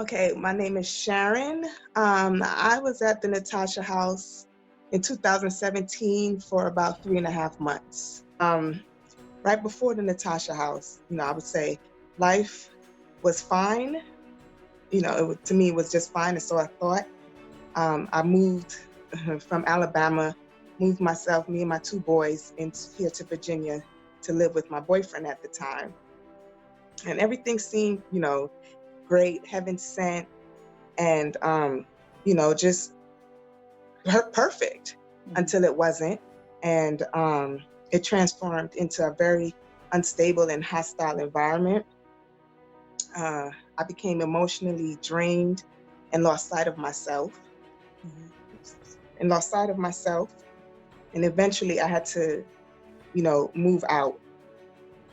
Okay, my name is Sharen. I was at the Natasha House in 2017 for about 3.5 months. Right before the Natasha House, I would say life was fine. To me, it was just fine, and so I thought. I moved from Alabama, moved myself, me and my two boys, here to Virginia to live with my boyfriend at the time, and everything seemed, great, heaven sent, and just perfect Mhm. until it wasn't. And it transformed into a very unstable and hostile environment. I became emotionally drained and lost sight of myself, Mhm. and lost sight of myself. And eventually I had to, move out.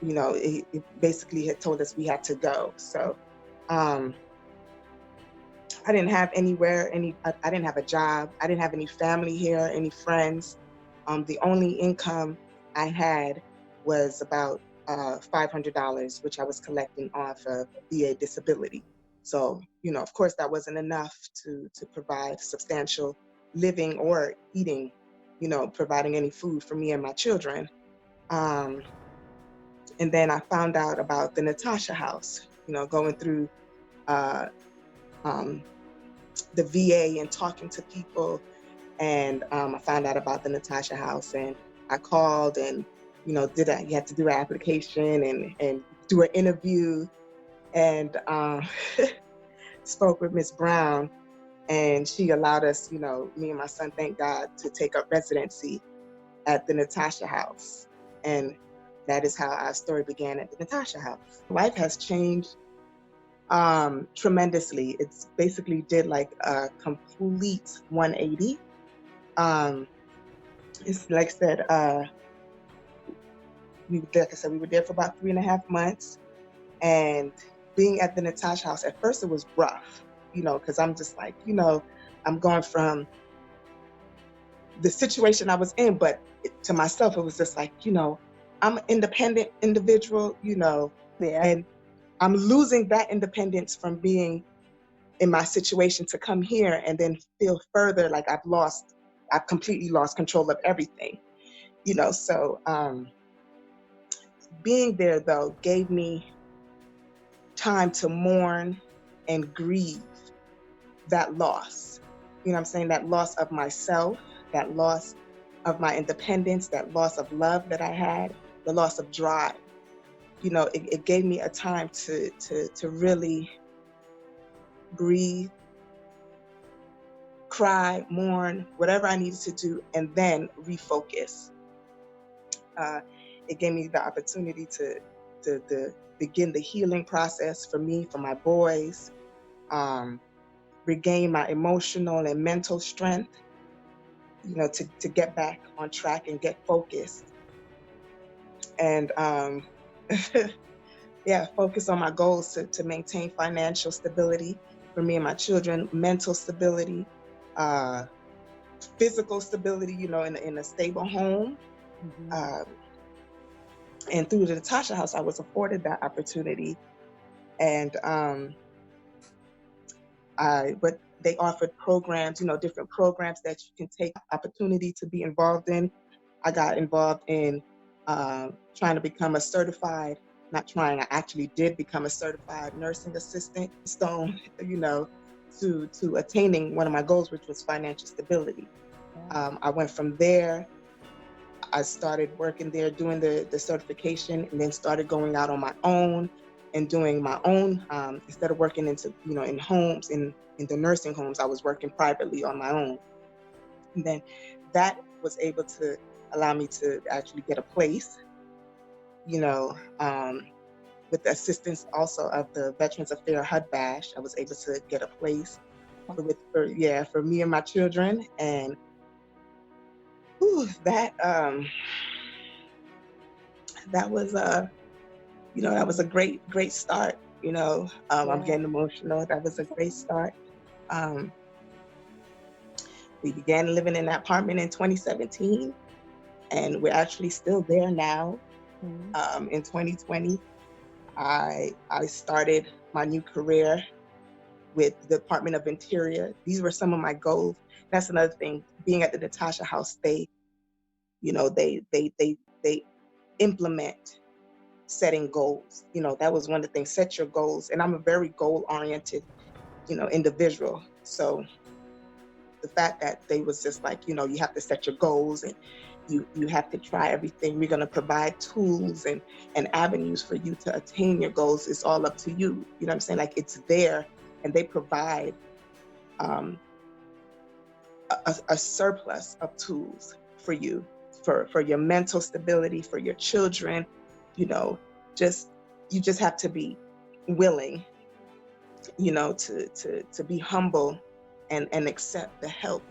It basically had told us we had to go. So um, I didn't have I didn't have a job. I didn't have any family here, any friends. The only income I had was about $500, which I was collecting off of VA disability. So, of course, that wasn't enough to provide substantial living or eating, providing any food for me and my children. Um, and then I found out about the Natasha House, going through uh, um, the VA and talking to people. And I found out about the Natasha House, and I called and, you had to do an application and do an interview, and spoke with Miss Brown, and she allowed us, me and my son, thank God, to take up residency at the Natasha House. And that is how our story began at the Natasha House. Life has changed tremendously. It's basically did like a complete 180. Um, it's like I said, like I said, we were there for about 3.5 months, and being at the Natasha House, at first it was rough, because I'm just like, I'm going from the situation I was in, but to myself, it was just like, I'm an independent individual, Yeah. and I'm losing that independence from being in my situation to come here and then feel further like I've completely lost control of everything, so being there though gave me time to mourn and grieve that loss. You know what I'm saying? That loss of myself, that loss of my independence, that loss of love that I had, the loss of drive. It gave me a time to really breathe, cry, mourn, whatever I needed to do, and then refocus. Uh, it gave me the opportunity to begin the healing process for me, for my boys, um, regain my emotional and mental strength, to get back on track and get focused. And yeah, focus on my goals to maintain financial stability for me and my children, mental stability, uh, physical stability, in a stable home. Mhm. Um, and through the Natasha House, I was afforded that opportunity. And but they offered programs, different programs that you can take opportunity to be involved in. I got involved in trying to become a certified, not trying, I actually did become a certified nursing assistant, stone, to attaining one of my goals, which was financial stability. Yeah. I went from there. I started working there, doing the certification, and then started going out on my own and doing my own. Instead of working in homes, in the nursing homes, I was working privately on my own. And then that was able to allow me to actually get a place, you know, um, with the assistance also of the Veterans Affairs HUD Bash. I was able to get a place for me and my children. And whew, that was that was a great start. I'm Yeah. getting emotional. That was a great start. Um, we began living in that apartment in 2017, and we're actually still there now. Mhm. In 2020, I started my new career with the Department of Interior. These were some of my goals. That's another thing. Being at the Natasha House, they, they implement setting goals. That was one of the things. Set your goals, and I'm a very goal oriented, individual. So the fact that they was just like, you have to set your goals, and you have to try everything. We're going to provide tools and avenues for you to attain your goals. It's all up to you. You know what I'm saying? Like, it's there, and they provide a surplus of tools for you, for your mental stability, for your children. You just have to be willing, to be humble and accept the help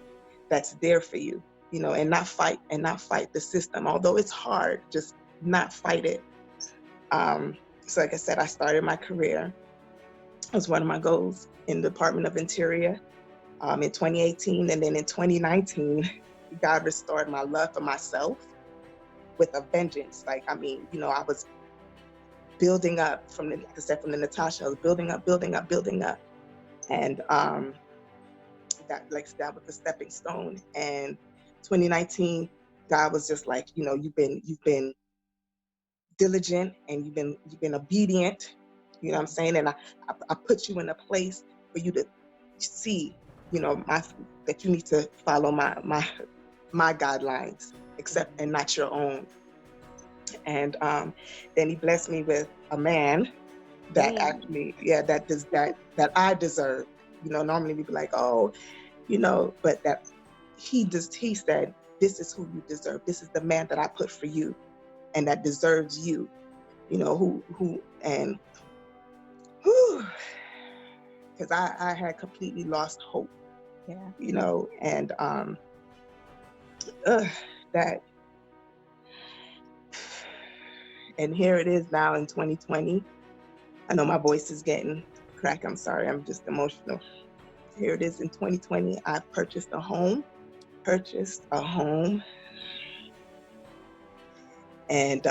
that's there for you, and not fight the system. Although it's hard, just not fight it. So like I said, I started my career as one of my goals in the Department of Interior in 2018. And then in 2019, God restored my love for myself with a vengeance. Like, I was building up like I said, from the Natasha, I was building up. And that was the stepping stone. And 2019, God was just like, you've been diligent, and you've been obedient. You know what I'm saying? And I put you in a place for you to see, that you need to follow my guidelines, and not your own. And then He blessed me with a man that actually, that I deserve. Normally we'd be like, oh, but that he said, this is who you deserve. This is the man that I put for you, and that deserves you. Because I had completely lost hope. Yeah. And that, and here it is now in 2020. I know my voice is getting cracked. I'm sorry, I'm just emotional. Here it is in 2020. I've purchased a home, and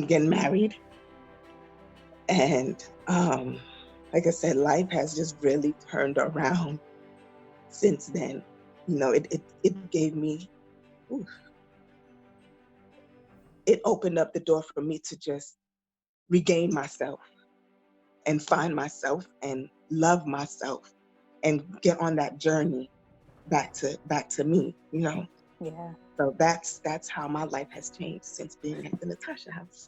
getting married. And like I said, life has just really turned around since then. It gave me, it opened up the door for me to just regain myself and find myself and love myself and get on that journey back to me. Yeah. So that's how my life has changed since being at the Natasha House.